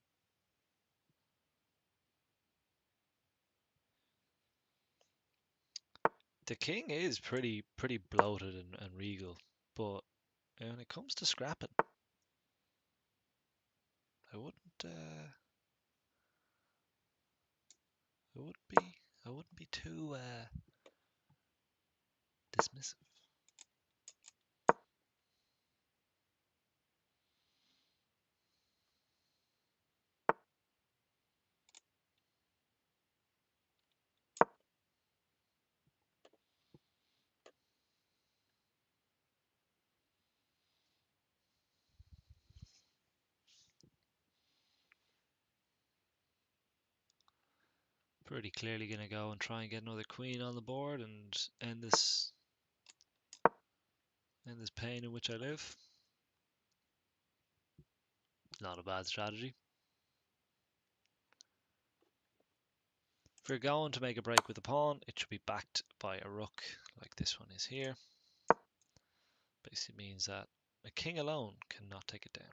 The king is pretty bloated and regal, but when it comes to scrapping, I wouldn't I wouldn't be I wouldn't be too dismissive. Pretty clearly gonna go and try and get another queen on the board and end this pain in which I live. Not a bad strategy. If you're going to make a break with a pawn, it should be backed by a rook, like this one is here. Basically means that a king alone cannot take it down.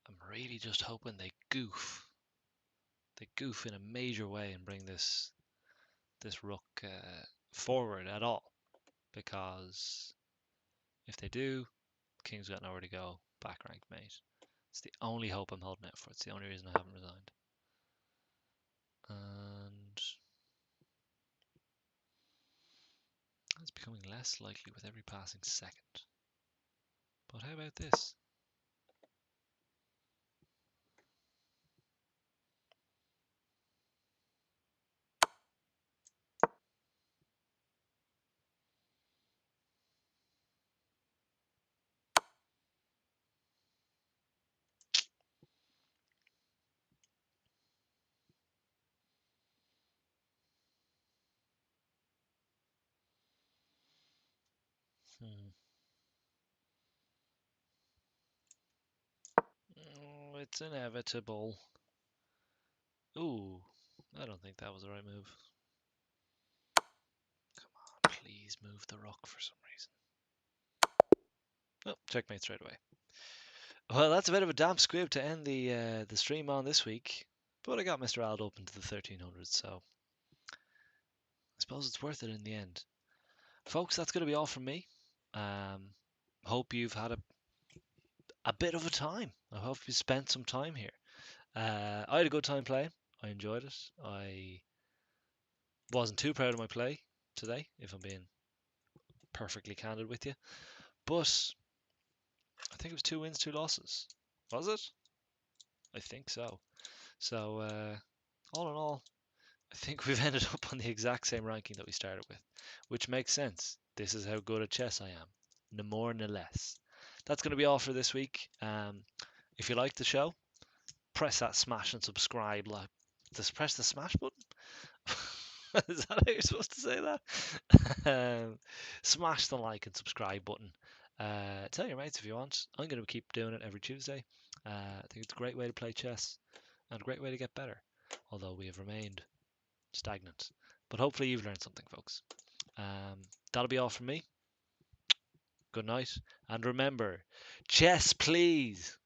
I'm really just hoping they goof. They goof in a major way and bring this rook forward at all. Because if they do, king's got nowhere to go. Back ranked mate. It's the only hope I'm holding out for. It's the only reason I haven't resigned. And it's becoming less likely with every passing second. But how about this? Oh, it's inevitable. Ooh, I don't think that was the right move. Come on, please move the rook for some reason. Oh, checkmate straight away. Well, that's a bit of a damp squib to end the stream on this week, but I got Mr. Aldo up into the 1300s, so I suppose it's worth it in the end. Folks, that's going to be all from me. Hope you've had a bit of a time. I hope you spent some time here. I had a good time playing. I enjoyed it. I wasn't too proud of my play today, if I'm being perfectly candid with you. But I think it was 2 wins, 2 losses. Was it? I think so. So, all in all, I think we've ended up on the exact same ranking that we started with, which makes sense. This is how good at chess I am. No more, no less. That's going to be all for this week. If you like the show, press that smash and subscribe. Like, just press the smash button. Is that how you're supposed to say that? Smash the like and subscribe button. Tell your mates if you want. I'm going to keep doing it every Tuesday. I think it's a great way to play chess and a great way to get better, although we have remained stagnant. But hopefully you've learned something, folks. That'll be all from me. Good night. And remember, chess please.